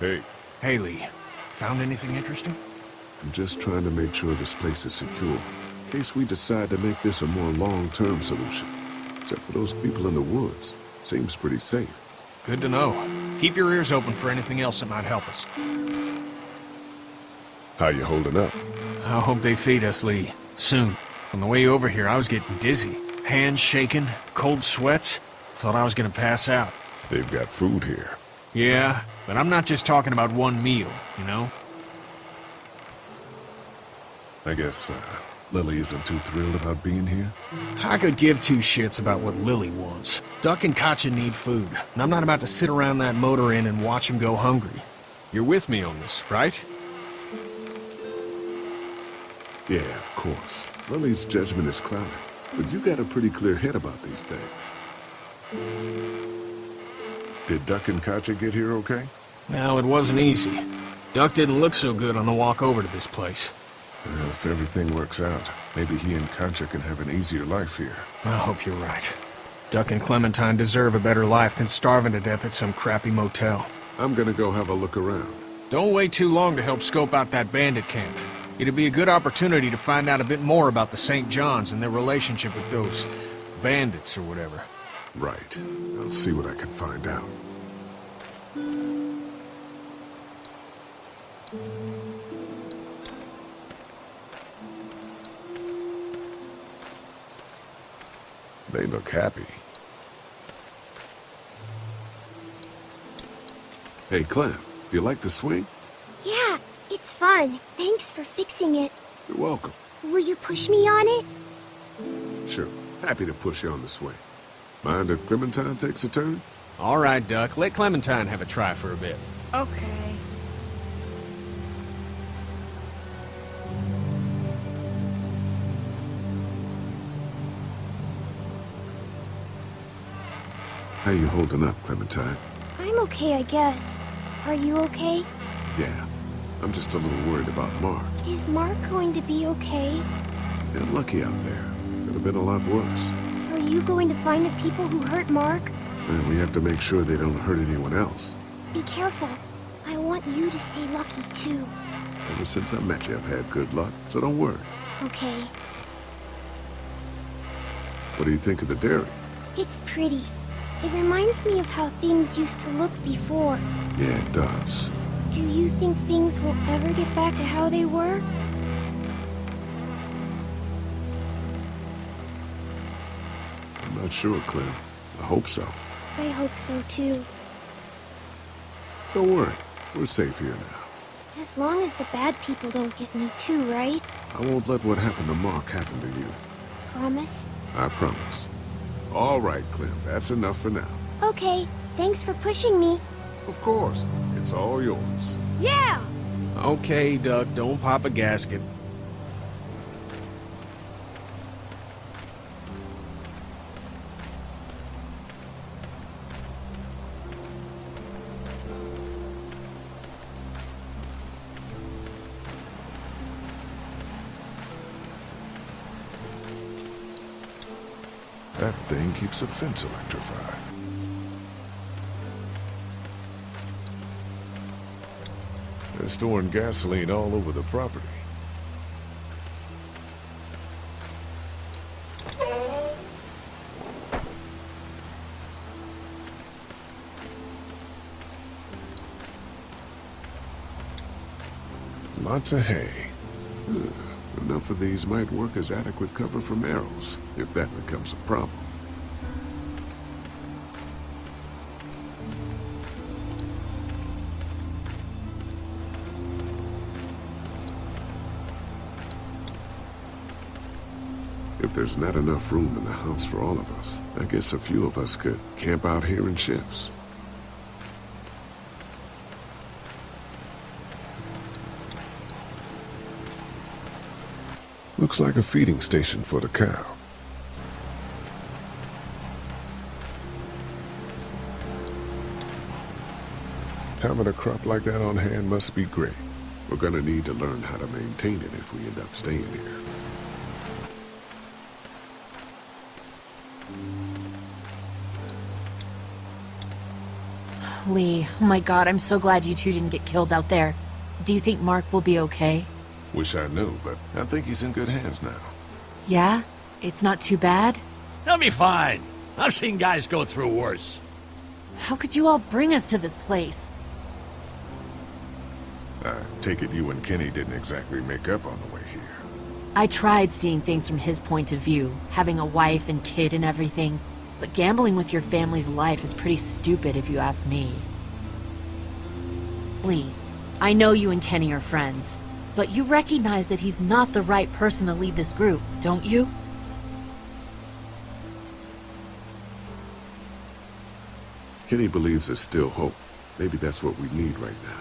Hey, Haley, found anything interesting? I'm just trying to make sure this place is secure, in case we decide to make this a more long-term solution. Except for those people in the woods. Seems pretty safe. Good to know. Keep your ears open for anything else that might help us. How you holding up? I hope they feed us, Lee. Soon. On the way over here, I was getting dizzy. Hands shaking, cold sweats. Thought I was gonna pass out. They've got food here. Yeah, but I'm not just talking about one meal, you know? I guess, Lily isn't too thrilled about being here? I could give two shits about what Lily wants. Duck and Katjaa need food, and I'm not about to sit around that motor inn and watch them go hungry. You're with me on this, right? Yeah, of course. Lily's judgment is clouded, but you got a pretty clear head about these things. Did Duck and Katjaa get here okay? Well, it wasn't easy. Duck didn't look so good on the walk over to this place. Well, if everything works out, maybe he and Katjaa can have an easier life here. I hope you're right. Duck and Clementine deserve a better life than starving to death at some crappy motel. I'm gonna go have a look around. Don't wait too long to help scope out that bandit camp. It'd be a good opportunity to find out a bit more about the St. John's and their relationship with those bandits or whatever. Right. I'll see what I can find out. They look happy. Hey, Clem, do you like the swing? Yeah, it's fun. Thanks for fixing it. You're welcome. Will you push me on it? Sure. Happy to push you on the swing. Mind if Clementine takes a turn? All right, Duck. Let Clementine have a try for a bit. Okay. How you holding up, Clementine? I'm okay, I guess. Are you okay? Yeah. I'm just a little worried about Mark. Is Mark going to be okay? Got lucky out there. Could have been a lot worse. Are you going to find the people who hurt Mark? And we have to make sure they don't hurt anyone else. Be careful. I want you to stay lucky, too. Ever since I met you, I've had good luck, so don't worry. Okay. What do you think of the dairy? It's pretty. It reminds me of how things used to look before. Yeah, it does. Do you think things will ever get back to how they were? I'm not sure, Clem. I hope so. I hope so, too. Don't worry. We're safe here now. As long as the bad people don't get me too, right? I won't let what happened to Mark happen to you. Promise? I promise. All right, Clem. That's enough for now. Okay, thanks for pushing me. Of course. It's all yours. Yeah! Okay, Duck. Don't pop a gasket. That thing keeps a fence electrified. They're storing gasoline all over the property. Lots of hay. Enough of these might work as adequate cover from arrows, if that becomes a problem. If there's not enough room in the house for all of us, I guess a few of us could camp out here in shifts. Looks like a feeding station for the cow. Having a crop like that on hand must be great. We're gonna need to learn how to maintain it if we end up staying here. Lee, oh my god, I'm so glad you two didn't get killed out there. Do you think Mark will be okay? Wish I knew, but I think he's in good hands now. Yeah? It's not too bad? They'll be fine. I've seen guys go through worse. How could you all bring us to this place? I take it you and Kenny didn't exactly make up on the way here. I tried seeing things from his point of view, having a wife and kid and everything, but gambling with your family's life is pretty stupid if you ask me. Lee, I know you and Kenny are friends, but you recognize that he's not the right person to lead this group, don't you? Kenny believes there's still hope. Maybe that's what we need right now.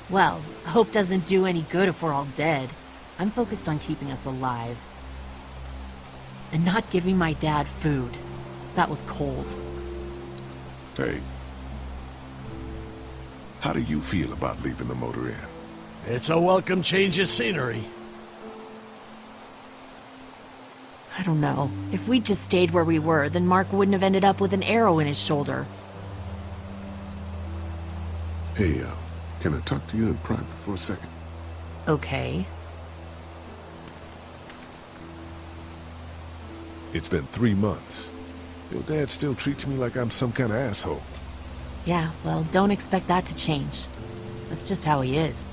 Well, hope doesn't do any good if we're all dead. I'm focused on keeping us alive. And not giving my dad food. That was cold. Hey. How do you feel about leaving the motor inn? It's a welcome change of scenery. I don't know. If we'd just stayed where we were, then Mark wouldn't have ended up with an arrow in his shoulder. Hey, can I talk to you in private for a second? Okay. It's been 3 months. Your dad still treats me like I'm some kind of asshole. Yeah, well, don't expect that to change. That's just how he is.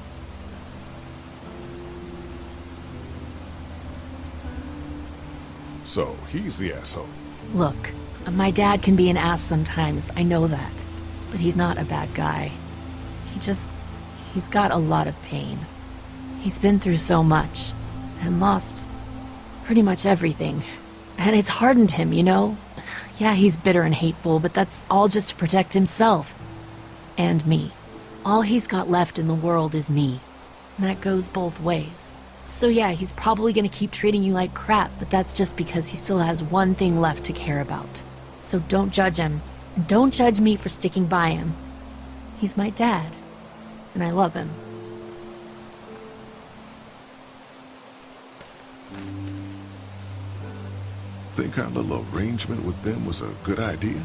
So, he's the asshole. Look, my dad can be an ass sometimes, I know that. But he's not a bad guy. He's got a lot of pain. He's been through so much, and lost pretty much everything. And it's hardened him, you know? Yeah, he's bitter and hateful, but that's all just to protect himself. And me. All he's got left in the world is me. And that goes both ways. So yeah, he's probably gonna keep treating you like crap, but that's just because he still has one thing left to care about. So don't judge him. And don't judge me for sticking by him. He's my dad. And I love him. Think our little arrangement with them was a good idea?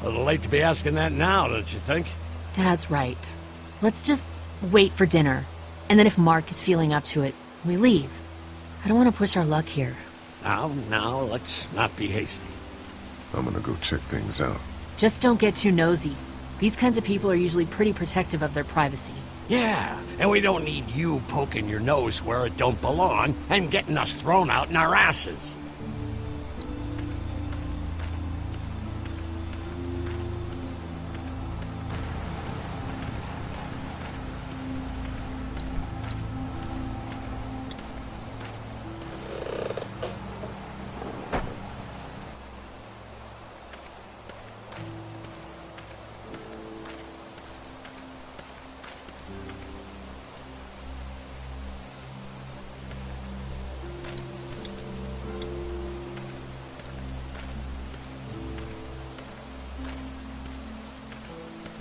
A little late to be asking that now, don't you think? Dad's right. Let's just wait for dinner. And then if Mark is feeling up to it, we leave. I don't want to push our luck here. Now, let's not be hasty. I'm gonna go check things out. Just don't get too nosy. These kinds of people are usually pretty protective of their privacy. Yeah, and we don't need you poking your nose where it don't belong and getting us thrown out in our asses.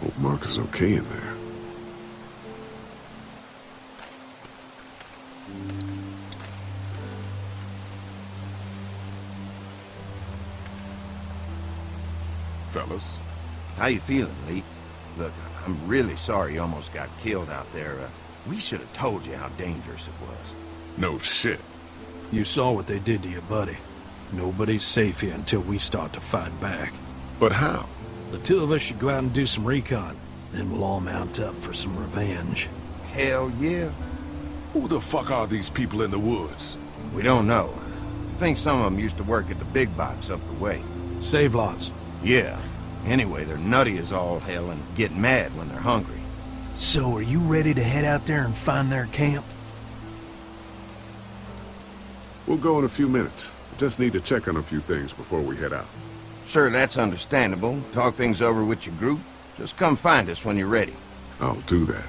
Hope Mark is okay in there. Fellas, How you feeling, Lee? Look, I'm really sorry you almost got killed out there. We should have told you how dangerous it was. no shit. You saw what they did to your buddy. Nobody's safe here until we start to fight back. But how? The two of us should go out and do some recon. Then we'll all mount up for some revenge. Hell yeah. Who the fuck are these people in the woods? We don't know. I think some of them used to work at the big box up the way. Save lots. Yeah. Anyway, they're nutty as all hell and get mad when they're hungry. So are you ready to head out there and find their camp? We'll go in a few minutes. Just need to check on a few things before we head out. Sure, that's understandable. Talk things over with your group. Just come find us when you're ready. I'll do that.